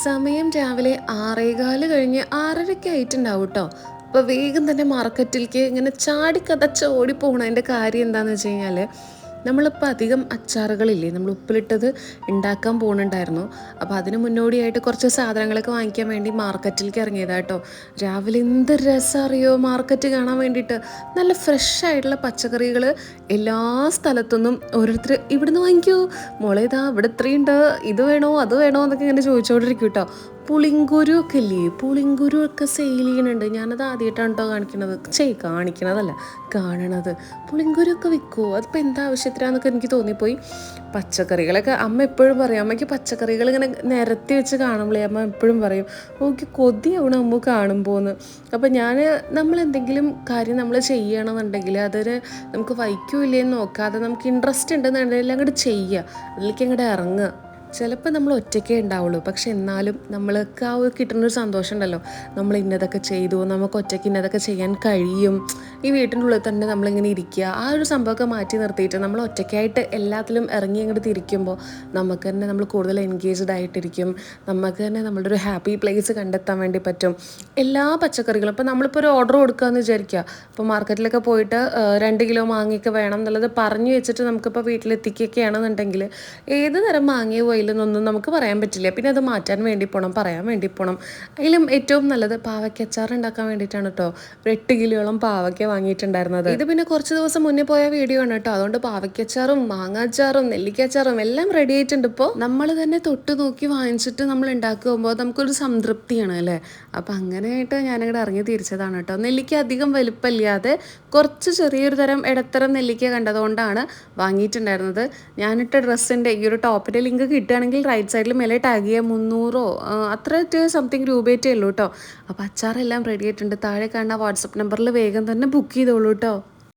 സമയം രാവിലെ 6:15 കഴിഞ്ഞ് 6:30 ആയിട്ടുണ്ടാവും കേട്ടോ. അപ്പോൾ വേഗം തന്നെ മാർക്കറ്റിലേക്ക് ഇങ്ങനെ ചാടിക്കതച്ച് ഓടിപ്പോകണതിൻ്റെ കാര്യം എന്താണെന്ന് വെച്ച് കഴിഞ്ഞാൽ, നമ്മളിപ്പോൾ അധികം അച്ചാറുകളില്ലേ നമ്മൾ ഉപ്പിലിട്ടത് ഉണ്ടാക്കാൻ പോകുന്നുണ്ടായിരുന്നു. അപ്പോൾ അതിന് മുന്നോടിയായിട്ട് കുറച്ച് സാധനങ്ങളൊക്കെ വാങ്ങിക്കാൻ വേണ്ടി മാർക്കറ്റിലേക്ക് ഇറങ്ങിയതാട്ടോ. രാവിലെ എന്ത് രസം അറിയോ മാർക്കറ്റ് കാണാൻ വേണ്ടിയിട്ട്. നല്ല ഫ്രഷ് ആയിട്ടുള്ള പച്ചക്കറികൾ എല്ലാ സ്ഥലത്തുനിന്നും ഓരോരുത്തർ ഇവിടുന്ന് വാങ്ങിക്കൂ, മോളെ ഇതാ ഇവിടെ ഇത്രയുണ്ട്, ഇത് വേണോ അത് വേണോ എന്നൊക്കെ ഇങ്ങനെ ചോദിച്ചുകൊണ്ടിരിക്കും കേട്ടോ. പുളിങ്കുരു ഒക്കെ ഇല്ലേ, പുളിങ്കുരു ഒക്കെ സെയിൽ ചെയ്യുന്നുണ്ട്. ഞാനത് ആദ്യമായിട്ടാണ് കേട്ടോ കാണിക്കണതല്ല കാണണത്. പുളിങ്കുരു ഒക്കെ വിൽക്കുമോ, അതിപ്പോൾ എന്താ ആവശ്യത്തിനാന്നൊക്കെ എനിക്ക് തോന്നിപ്പോയി. പച്ചക്കറികളൊക്കെ അമ്മ എപ്പോഴും പറയും, അമ്മയ്ക്ക് പച്ചക്കറികൾ ഇങ്ങനെ നിരത്തി വെച്ച് കാണുമ്പോഴേ അമ്മ എപ്പോഴും പറയും ഓക്കെ കൊതിയാവണം അമ്മ കാണുമ്പോന്ന്. അപ്പോൾ നമ്മളെന്തെങ്കിലും കാര്യം നമ്മൾ ചെയ്യണമെന്നുണ്ടെങ്കിൽ അതൊരു നമുക്ക് വയ്ക്കൂല്ലേന്ന് നോക്കാതെ നമുക്ക് ഇൻട്രസ്റ്റ് ഉണ്ടെന്നുണ്ടെങ്കിൽ അങ്ങോട്ട് ചെയ്യുക, അതിലേക്ക് അങ്ങോട്ട് ഇറങ്ങുക. ചിലപ്പോൾ നമ്മൾ ഒറ്റയ്ക്കേ ഉണ്ടാവുള്ളൂ, പക്ഷെ എന്നാലും നമ്മൾക്ക് ആ ഒരു കിട്ടുന്നൊരു സന്തോഷം ഉണ്ടല്ലോ, നമ്മൾ ഇന്നതൊക്കെ ചെയ്തു, നമുക്ക് ഒറ്റയ്ക്ക് ഇന്നതൊക്കെ ചെയ്യാൻ കഴിയും. ഈ വീട്ടിൻ്റെ ഉള്ളിൽ തന്നെ നമ്മളിങ്ങനെ ഇരിക്കുക, ആ ഒരു സംഭവമൊക്കെ മാറ്റി നിർത്തിയിട്ട് നമ്മൾ ഒറ്റയ്ക്കായിട്ട് എല്ലാത്തിലും ഇറങ്ങി അങ്ങോട്ട് തിരിക്കുമ്പോൾ നമുക്ക് തന്നെ നമ്മൾ കൂടുതൽ എൻഗേജ്ഡ് ആയിട്ടിരിക്കും. നമുക്ക് തന്നെ നമ്മളുടെ ഒരു ഹാപ്പി പ്ലേസ് കണ്ടെത്താൻ വേണ്ടി പറ്റും. എല്ലാ പച്ചക്കറികളും ഇപ്പോൾ നമ്മളിപ്പോൾ ഒരു ഓർഡർ കൊടുക്കുകയെന്ന് വിചാരിക്കുക, ഇപ്പോൾ മാർക്കറ്റിലൊക്കെ പോയിട്ട് 2 കിലോ മാങ്ങയൊക്കെ വേണം എന്നുള്ളത് പറഞ്ഞു വെച്ചിട്ട് നമുക്കിപ്പോൾ വീട്ടിലെത്തിക്കുകയാണെന്നുണ്ടെങ്കിൽ ഏത് തരം മാങ്ങയോ ഇല്ലെന്നൊന്നും നമുക്ക് പറയാൻ പറ്റില്ല. പിന്നെ അത് മാറ്റാൻ വേണ്ടി പോകണം, പറയാൻ വേണ്ടി പോകണം. അതിലും ഏറ്റവും നല്ലത് പാവയ്ക്ക അച്ചാർ ഉണ്ടാക്കാൻ വേണ്ടിയിട്ടാണ് കേട്ടോ. 8 കിലോളം പാവയ്ക്ക വാങ്ങിയിട്ടുണ്ടായിരുന്നത്. ഇത് പിന്നെ കുറച്ച് ദിവസം മുന്നേ പോയ വീഡിയോ ആണ് കേട്ടോ. അതുകൊണ്ട് പാവയ്ക്കച്ചാറും മാങ്ങാച്ചാറും നെല്ലിക്കച്ചാറും എല്ലാം റെഡി ആയിട്ടുണ്ട്. ഇപ്പോൾ നമ്മൾ തന്നെ തൊട്ട് നോക്കി വാങ്ങിച്ചിട്ട് നമ്മൾ ഉണ്ടാക്കുമ്പോൾ നമുക്കൊരു സംതൃപ്തിയാണ് അല്ലേ. അപ്പോൾ അങ്ങനെയായിട്ട് ഞാനിവിടെ ഇറങ്ങി തിരിച്ചതാണ് കേട്ടോ. നെല്ലിക്ക അധികം വലുപ്പമില്ലാതെ കുറച്ച് ചെറിയൊരു തരം ഇടത്തരം നെല്ലിക്ക കണ്ടതുകൊണ്ടാണ് വാങ്ങിയിട്ടുണ്ടായിരുന്നത്. ഞാനിട്ട ഡ്രസ്സിൻ്റെ ഈ ഒരു ടോപ്പിൻ്റെ ലിങ്ക് കിട്ടുകയാണെങ്കിൽ റൈറ്റ് സൈഡിൽ മേലെ ടാഗ് ചെയ്യുക. 300 അത്ര സംതിങ് രൂപയായിട്ടേ ഉള്ളൂ കേട്ടോ. അപ്പോൾ അച്ചാറെല്ലാം റെഡി ആയിട്ടുണ്ട്. താഴെ കാണുന്ന വാട്സപ്പ് നമ്പറിൽ വേഗം തന്നെ ബുക്ക് ചെയ്തോളൂ കേട്ടോ.